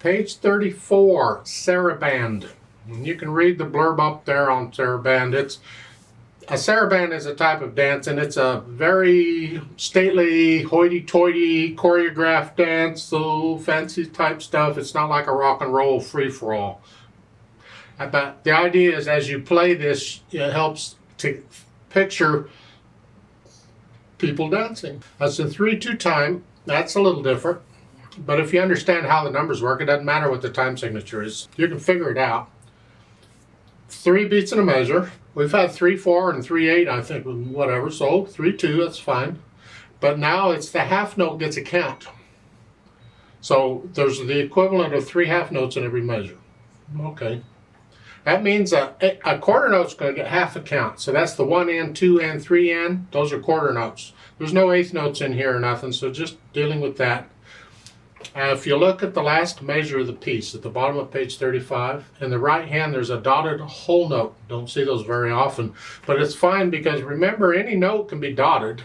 Page 34, Sarabande. You can read the blurb up there on Sarabande. A sarabande is a type of dance, and it's a very stately, hoity-toity, choreographed dance, so fancy type stuff. It's not like a rock and roll free-for-all. But the idea is, as you play this, it helps to picture people dancing. That's a 3/2 time. That's a little different. But if you understand how the numbers work, it doesn't matter what the time signature is. You can figure it out. 3 beats in a measure. We've had 3/4 and 3/8, I think, whatever. So 3/2, that's fine. But now it's the half note gets a count. So there's the equivalent of 3 half notes in every measure. Okay. That means a quarter note's going to get half a count. So that's the 1 and 2 and 3 and. Those are quarter notes. There's no eighth notes in here or nothing. So just dealing with that. If you look at the last measure of the piece at the bottom of page 35, in the right hand there's a dotted whole note. Don't see those very often, but it's fine because remember, any note can be dotted,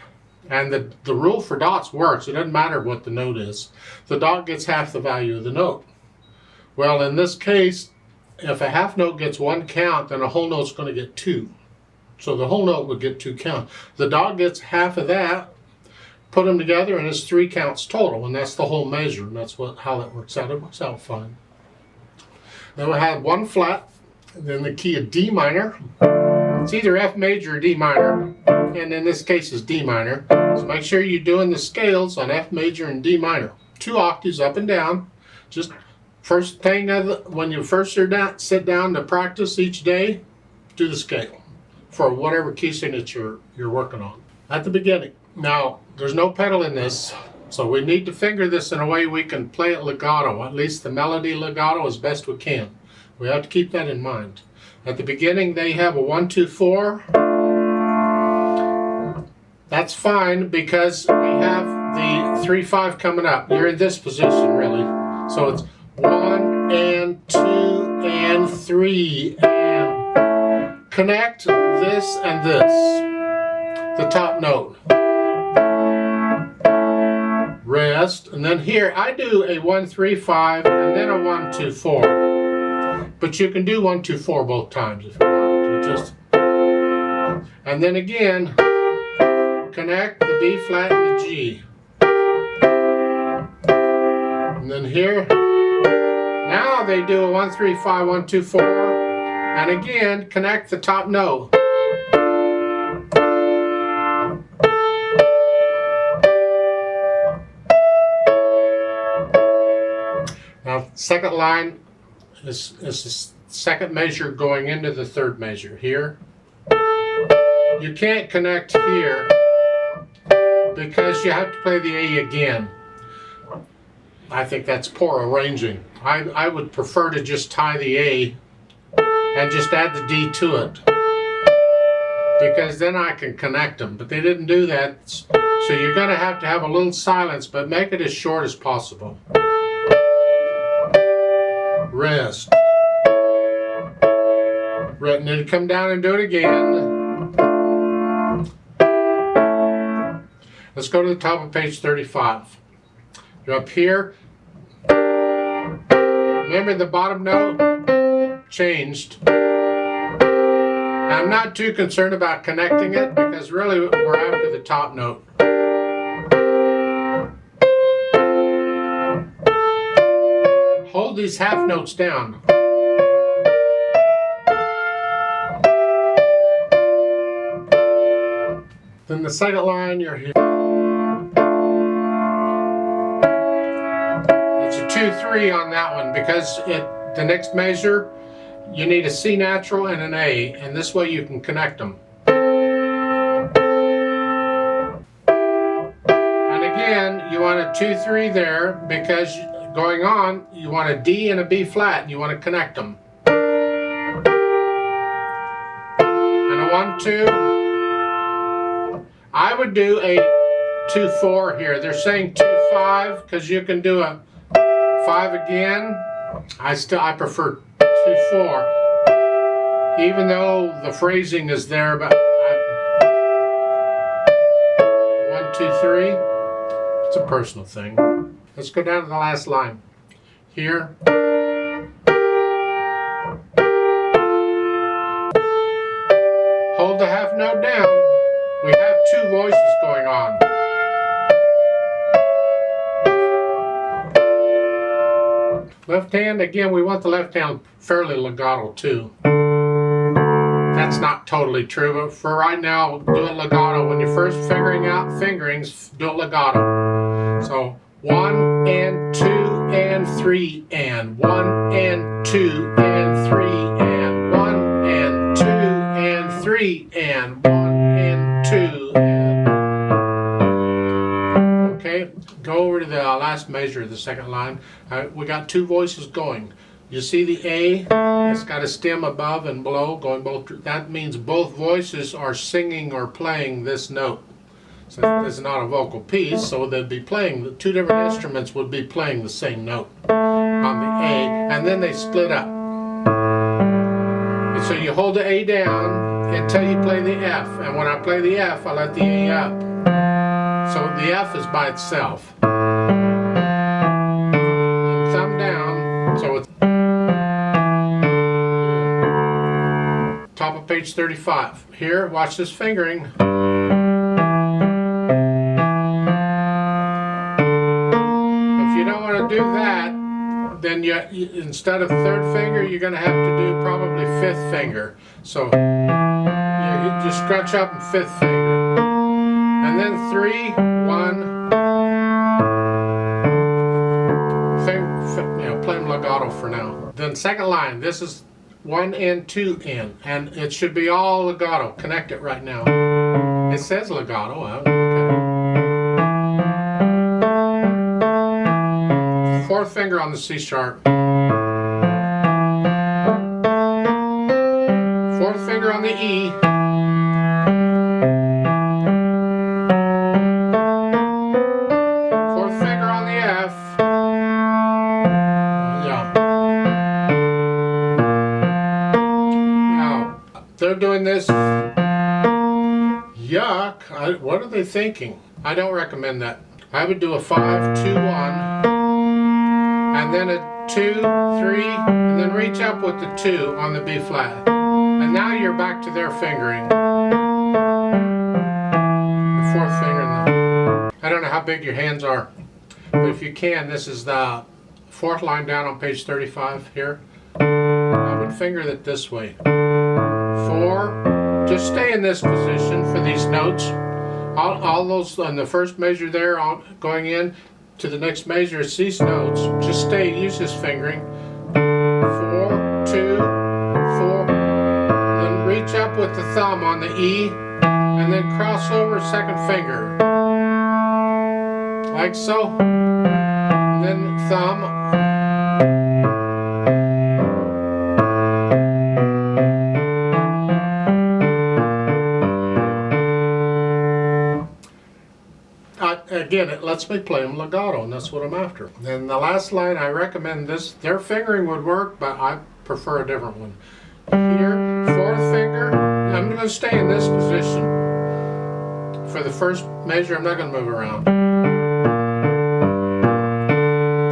and the rule for dots works. It doesn't matter what the note is. The dot gets half the value of the note. Well, in this case, if a half note gets 1 count, then a whole note's going to get 2. So the whole note would get 2 count. The dot gets half of that. Put them together and it's 3 counts total, and that's the whole measure, and that's how that works out. It works out fine. Then we have 1 flat, then the key of D minor. It's either F major or D minor, and in this case it's D minor. So make sure you're doing the scales on F major and D minor. 2 octaves up and down. Just first thing when you first sit down to practice each day, do the scale for whatever key signature you're working on at the beginning. Now, there's no pedal in this, so we need to finger this in a way we can play it legato, at least the melody legato as best we can. We have to keep that in mind. At the beginning, they have a 1, 2, 4. That's fine because we have the 3, 5 coming up. You're in this position, really. So it's 1 and 2 and 3 and connect this and this, the top note. Rest, and then here I do a 1, 3, 5 and then a 1, 2, 4. But you can do 1, 2, 4 both times if you want to. Just and then again connect the B flat and the G. And then here now they do a 1, 3, 5, 1, 2, 4, and again connect the top note. Now, second line is the second measure going into the third measure here. You can't connect here because you have to play the A again. I think that's poor arranging. I would prefer to just tie the A and just add the D to it, because then I can connect them. But they didn't do that, so you're going to have a little silence, but make it as short as possible. Rest. And then come down and do it again. Let's go to the top of page 35. You're up here. Remember the bottom note changed. I'm not too concerned about connecting it because really we're after the top note. Hold these half notes down. Then the second line, you're here. It's a 2, 3 on that one because the next measure you need a C natural and an A, and this way you can connect them. And again, you want a 2, 3 there because going on, you want a D and a B flat, and you want to connect them. And a 1, 2. I would do a 2, 4 here. They're saying 2, 5 because you can do a 5 again. I prefer 2, 4, even though the phrasing is there. But 1, 2, 3. It's a personal thing. Let's go down to the last line. here. Hold the half note down. We have two voices going on. Left hand, again, we want the left hand fairly legato too. That's not totally true, but for right now, do it legato. When you're first figuring out fingerings, do it legato. So 1 and 2 and 3 and 1 and 2 and 3 and 1 and 2 and 3 and 1 and 2 and... Okay, go over to the last measure of the second line. We got two voices going. You see the A? It's got a stem above and below going both. That means both voices are singing or playing this note. So this is not a vocal piece, so they'd be playing, the two different instruments would be playing the same note on the A, and then they split up. And so you hold the A down until you play the F, and when I play the F, I let the A up. So the F is by itself. And thumb down, so it's top of page 35. Here, watch this fingering. Do that, then you instead of third finger, you're going to have to do probably fifth finger. So you just scratch up and fifth finger, and then 3, 1. Play them legato for now. Then second line. This is 1 and 2 in, and it should be all legato. Connect it right now. It says legato. Okay. Fourth finger on the C sharp. Fourth finger on the E. Fourth finger on the F. Yeah. Now, they're doing this. Yuck. What are they thinking? I don't recommend that. I would do a 5, 2, 1. And then a 2, 3, and then reach up with the 2 on the B flat. And now you're back to their fingering. The fourth finger. I don't know how big your hands are, but if you can, this is the fourth line down on page 35 here. I would finger it this way. 4, just stay in this position for these notes. All those on the first measure there, going in. To the next measure, it's these notes. Just stay, use this fingering. 4, 2, 4. Then reach up with the thumb on the E, and then cross over second finger. Like so. And then thumb. Again, it lets me play them legato, and that's what I'm after. Then the last line, I recommend this. Their fingering would work, but I prefer a different one. Here, fourth finger. I'm going to stay in this position. For the first measure, I'm not going to move around.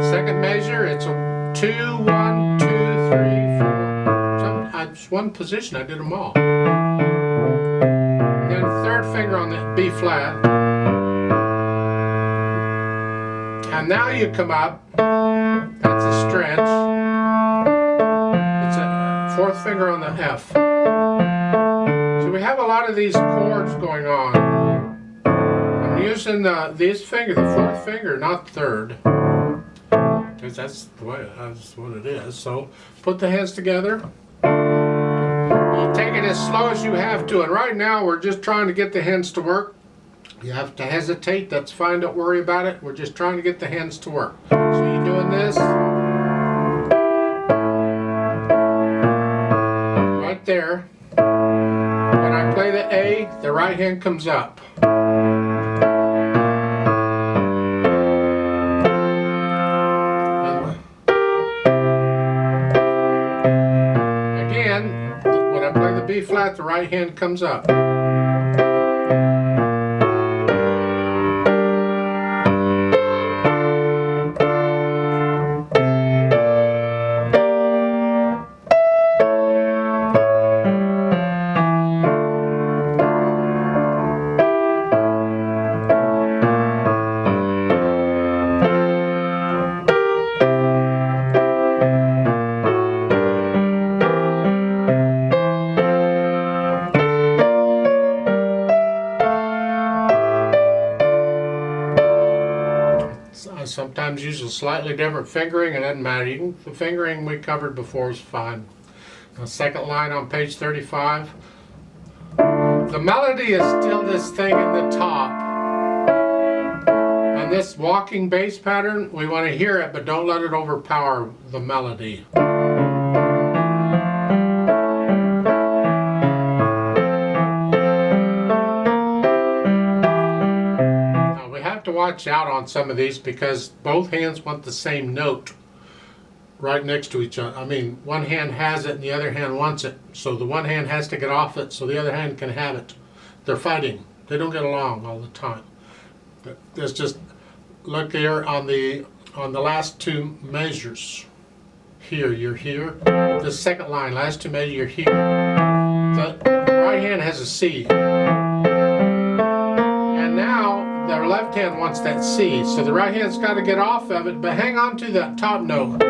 Second measure, it's a 2, 1, 2, 3, 4. So it's one position, I did them all. And then third finger on the B flat. And now you come up, that's a stretch, it's a fourth finger on the F. So we have a lot of these chords going on. I'm using this finger, the fourth finger, not third, because that's what it is. So put the hands together. You take it as slow as you have to, and right now we're just trying to get the hands to work. You have to hesitate, that's fine, don't worry about it. We're just trying to get the hands to work. So you're doing this. Right there. When I play the A, the right hand comes up. Again, when I play the B flat, the right hand comes up. slightly different fingering. It doesn't matter. The fingering we covered before is fine. The second line on page 35. The melody is still this thing in the top. And this walking bass pattern, we want to hear it, but don't let it overpower the melody. Now we have to watch out on some of these because both hands want the same note right next to each other. I mean, one hand has it and the other hand wants it. So the one hand has to get off it so the other hand can have it. They're fighting. They don't get along all the time. But it's just, look here on the last two measures. Here, you're here. The second line, last two measures, you're here. The right hand has a C. And now the left hand wants that C. So the right hand's got to get off of it, but hang on to that top note.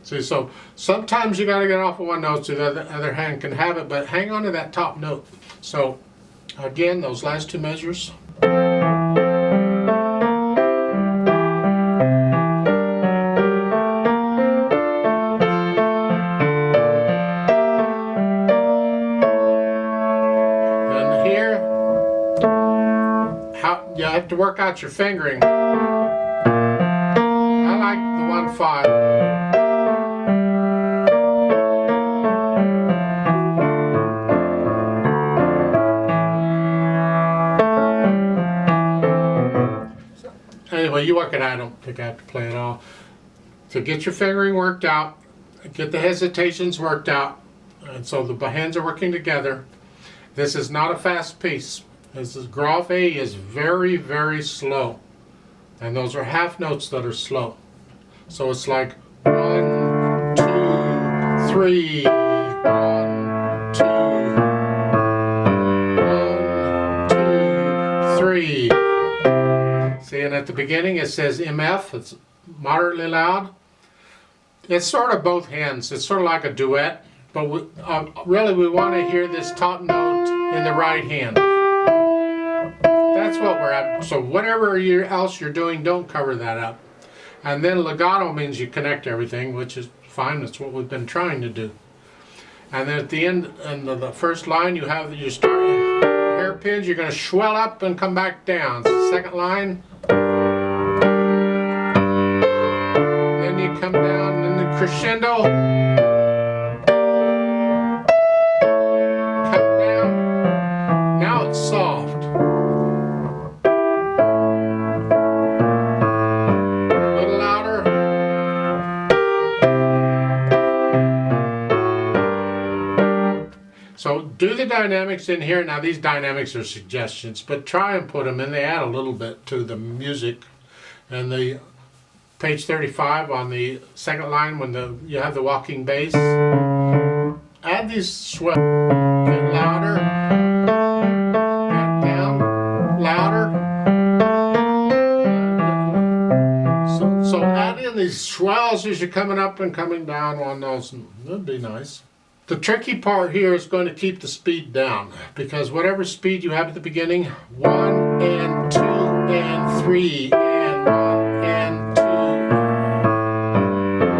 See, so sometimes you got to get off of one note so the other hand can have it, but hang on to that top note. So again, those last two measures. And here, you have to work out your fingering. I like the 1-5. Anyway, you work it out. I don't think I have to play it all. So get your fingering worked out, get the hesitations worked out, and so the hands are working together. This is not a fast piece. This is Groff A is very, very slow, and those are half notes that are slow. So it's like 1, 2, 3, 1, 2, 1, 2, 3. See, and at the beginning it says MF, it's moderately loud. It's sort of both hands, it's sort of like a duet, but really we want to hear this top note in the right hand. That's what we're at. So whatever else you're doing, don't cover that up. And then legato means you connect everything, which is fine, that's what we've been trying to do. And then at the end, in the first line, you have your hairpins, you're going to swell up and come back down. So second line. Then you come down and then crescendo. Come down. Now it's soft. A little louder. So do the dynamics in here. Now these dynamics are suggestions, but try and put them in. They add a little bit to the music. And the page 35 on the second line when you have the walking bass, add these swells. Get louder, get down, louder. So add in these swells as you're coming up and coming down on those. That'd be nice. The tricky part here is going to keep the speed down, because whatever speed you have at the beginning, 1 and 2 and 3 and 1 and 2,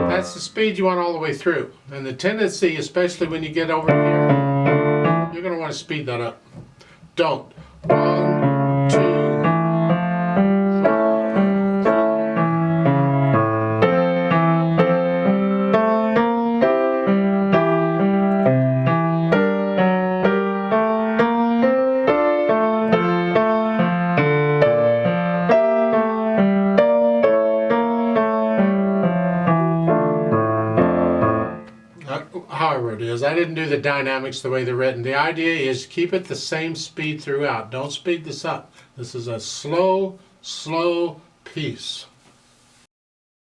that's the speed you want all the way through. And the tendency, especially when you get over here, you're going to want to speed that up. Don't. 1, 2. However it is, I didn't do the dynamics the way they're written. The idea is keep it the same speed throughout. Don't speed this up. This is a slow, slow piece.